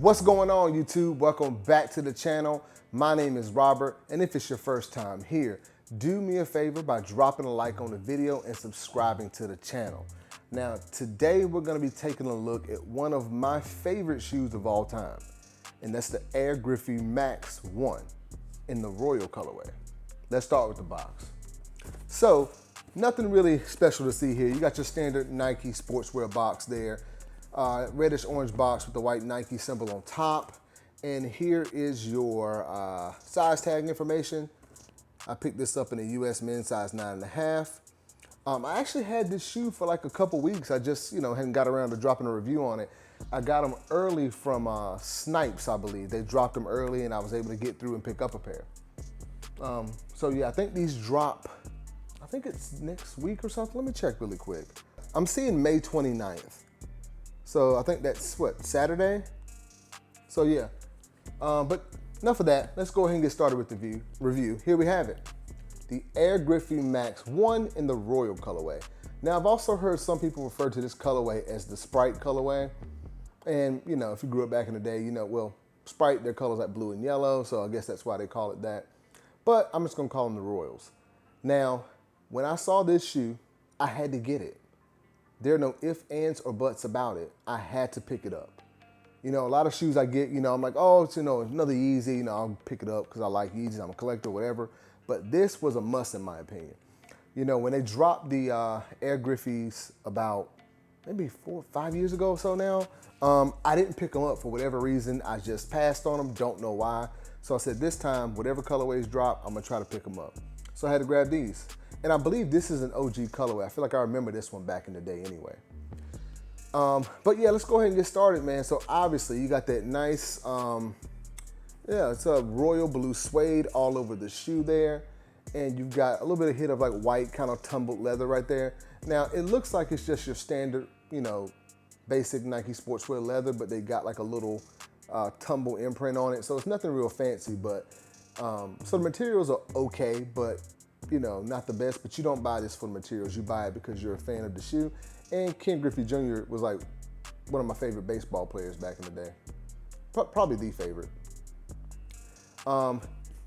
What's going on, YouTube? Welcome back to the channel. My name is Robert, and if it's your first time here, do me a favor by dropping a like on the video and subscribing to the channel. Now, today we're gonna be taking a look at one of my favorite shoes of all time, and that's the Air Griffey Max 1 in the Royal colorway. Let's start with the box. So, nothing really special to see here. You got your standard Nike sportswear box there. Reddish orange box with the white Nike symbol on top. And here is your size tag information. I picked this up in a US men's size 9.5. I actually had this shoe for like a couple weeks. I just, hadn't got around to dropping a review on it. I got them early from Snipes, I believe. They dropped them early and I was able to get through and pick up a pair. So yeah, I think these drop, I think it's next week or something. Let me check really quick. I'm seeing May 29th. So I think that's what, Saturday? So yeah, but enough of that. Let's go ahead and get started with the review. Here we have it. The Air Griffey Max 1 in the Royal colorway. Now I've also heard some people refer to this colorway as the Sprite colorway. And if you grew up back in the day, well, Sprite, their color's like blue and yellow. So I guess that's why they call it that. But I'm just gonna call them the Royals. Now, when I saw this shoe, I had to get it. There are no ifs, ands, or buts about it. I had to pick it up. A lot of shoes I get, I'm like, oh, it's, another Yeezy, I'll pick it up because I like Yeezys, I'm a collector, whatever. But this was a must in my opinion. When they dropped the Air Griffeys about maybe 4 or 5 years ago or so now, I didn't pick them up for whatever reason. I just passed on them, don't know why. So I said this time, whatever colorways drop, I'm gonna try to pick them up. So I had to grab these. And I believe this is an OG colorway. I feel like I remember this one back in the day anyway. But yeah, let's go ahead and get started, man. So obviously you got that nice, it's a royal blue suede all over the shoe there. And you've got a little bit of hit of like white kind of tumbled leather right there. Now it looks like it's just your standard, basic Nike sportswear leather, but they got like a little tumble imprint on it. So it's nothing real fancy, but so the materials are okay, but not the best, but you don't buy this for the materials. You buy it because you're a fan of the shoe. And Ken Griffey Jr. was like one of my favorite baseball players back in the day. Probably the favorite.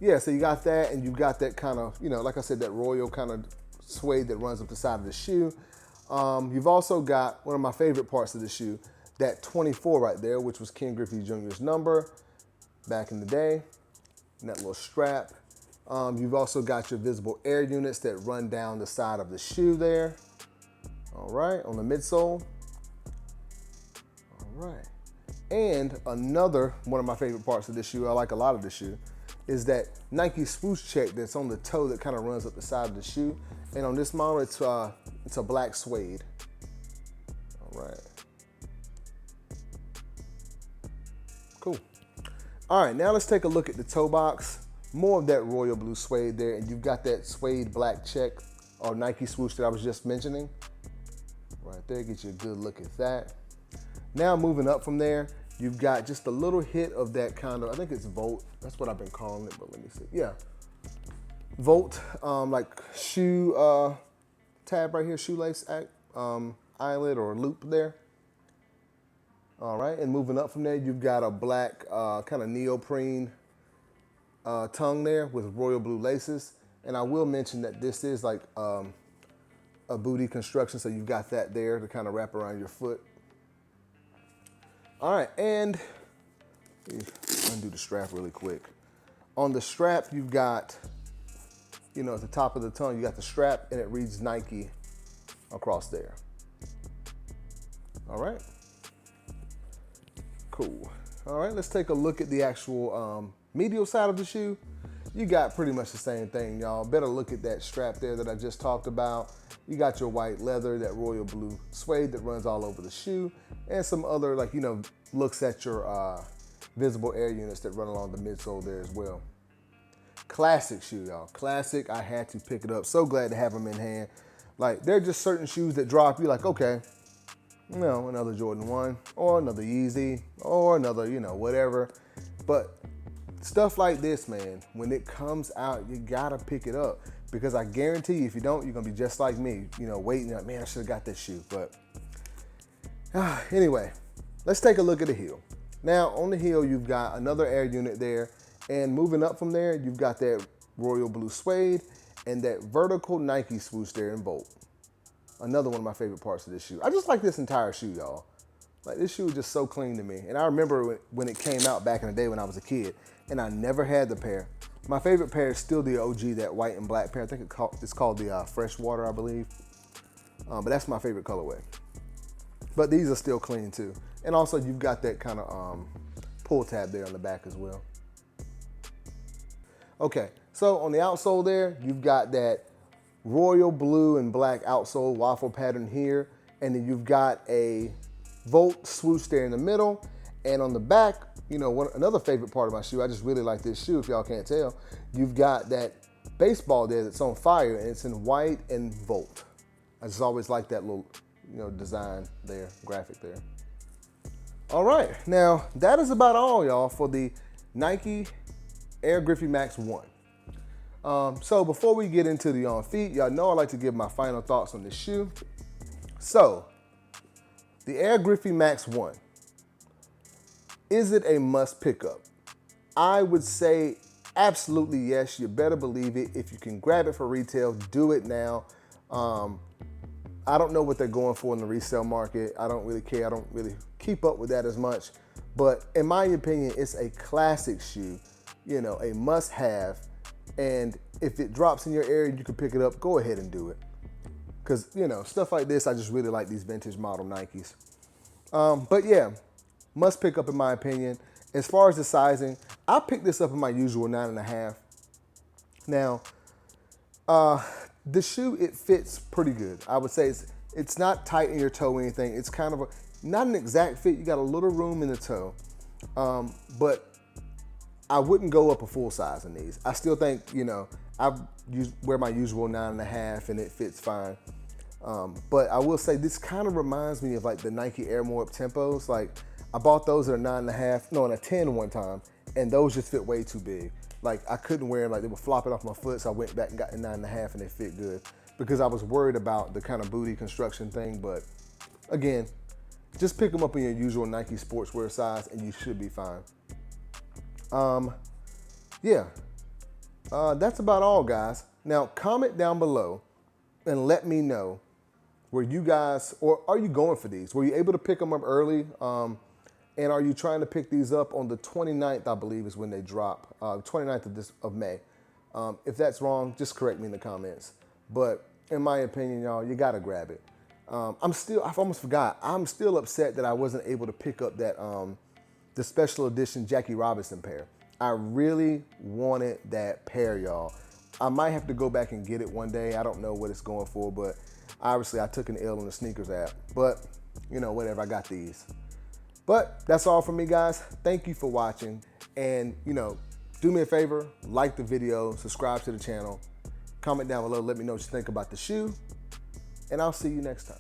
Yeah, so you got that, and you got that kind of, like I said, that royal kind of suede that runs up the side of the shoe. You've also got one of my favorite parts of the shoe, that 24 right there, which was Ken Griffey Jr.'s number back in the day, and that little strap. You've also got your visible air units that run down the side of the shoe there. All right, on the midsole. All right. And another one of my favorite parts of this shoe, I like a lot of this shoe, is that Nike swoosh check that's on the toe that kind of runs up the side of the shoe. And on this model, it's a black suede. All right. Cool. All right, now let's take a look at the toe box. More of that royal blue suede there, and you've got that suede black check or Nike swoosh that I was just mentioning. Right there, get you a good look at that. Now moving up from there, you've got just a little hit of that kind of, I think it's Volt, that's what I've been calling it, but let me see. Yeah, Volt, like shoe tab right here, shoelace eyelet or loop there. All right, and moving up from there, you've got a black kind of neoprene tongue there with royal blue laces. And I will mention that this is like a booty construction, so you've got that there to kind of wrap around your foot. All right, and undo the strap really quick. On the strap, you've got, at the top of the tongue, you got the strap and it reads Nike across there. All right, cool. All right, let's take a look at the actual medial side of the shoe. You got pretty much the same thing, y'all. Better look at that strap there that I just talked about. You got your white leather, that royal blue suede that runs all over the shoe, and some other looks at your visible air units that run along the midsole there as well. Classic shoe, y'all. Classic. I had to pick it up. So glad to have them in hand. Like, they're just certain shoes that drop. You're like, okay, another Jordan 1 or another Yeezy or another, whatever. But stuff like this, man, when it comes out, you gotta pick it up, because I guarantee you, if you don't, you're gonna be just like me, waiting like, man, I should have got this shoe. But anyway, let's take a look at the heel. Now on the heel, you've got another air unit there, and moving up from there, you've got that royal blue suede and that vertical Nike swoosh there in Volt. Another one of my favorite parts of this shoe. I just like this entire shoe, y'all. Like, this shoe is just so clean to me. And I remember when it came out back in the day when I was a kid, and I never had the pair. My favorite pair is still the OG, that white and black pair. I think it's called the Freshwater, I believe. But that's my favorite colorway. But these are still clean too. And also you've got that kind of pull tab there on the back as well. Okay, so on the outsole there, you've got that royal blue and black outsole waffle pattern here. And then you've got a Volt swoosh there in the middle. And on the back, you know, another favorite part of my shoe, I just really like this shoe, if y'all can't tell, you've got that baseball there that's on fire, and it's in white and Volt. I just always like that little, you know, design there, graphic there. All right, now that is about all, y'all, for the Nike Air Griffey Max 1. So before we get into the on feet, y'all know I like to give my final thoughts on this shoe. So, the Air Griffey Max 1. Is it a must pick up? I would say absolutely yes. You better believe it. If you can grab it for retail, do it now. I don't know what they're going for in the resale market. I don't really care. I don't really keep up with that as much. But in my opinion, it's a classic shoe, you know, a must have. And if it drops in your area, you can pick it up, go ahead and do it. Because, you know, stuff like this, I just really like these vintage model Nikes. But yeah, must pick up in my opinion. As far as the sizing, I picked this up in my usual 9.5. Now, the shoe, it fits pretty good. I would say it's not tight in your toe or anything. It's kind of not an exact fit. You got a little room in the toe, but I wouldn't go up a full size in these. I still think, you know, wear my usual 9.5 and it fits fine. But I will say this kind of reminds me of like the Nike Air More Up Tempos. Like, I bought those at a 9.5, no, in a 10 one time, and those just fit way too big. Like, I couldn't wear them, like they were flopping off my foot, so I went back and got the 9.5 and they fit good because I was worried about the kind of booty construction thing. But again, just pick them up in your usual Nike sportswear size and you should be fine. Yeah, that's about all, guys. Now, comment down below and let me know, were you guys, or are you going for these? Were you able to pick them up early? And are you trying to pick these up on the 29th, I believe is when they drop, 29th of May. If that's wrong, just correct me in the comments. But in my opinion, y'all, you gotta grab it. I almost forgot, I'm still upset that I wasn't able to pick up that, the special edition Jackie Robinson pair. I really wanted that pair, y'all. I might have to go back and get it one day. I don't know what it's going for, but obviously I took an L on the sneakers app. But, you know, whatever, I got these. But that's all from me, guys. Thank you for watching. And, you know, do me a favor, like the video, subscribe to the channel, comment down below, let me know what you think about the shoe, and I'll see you next time.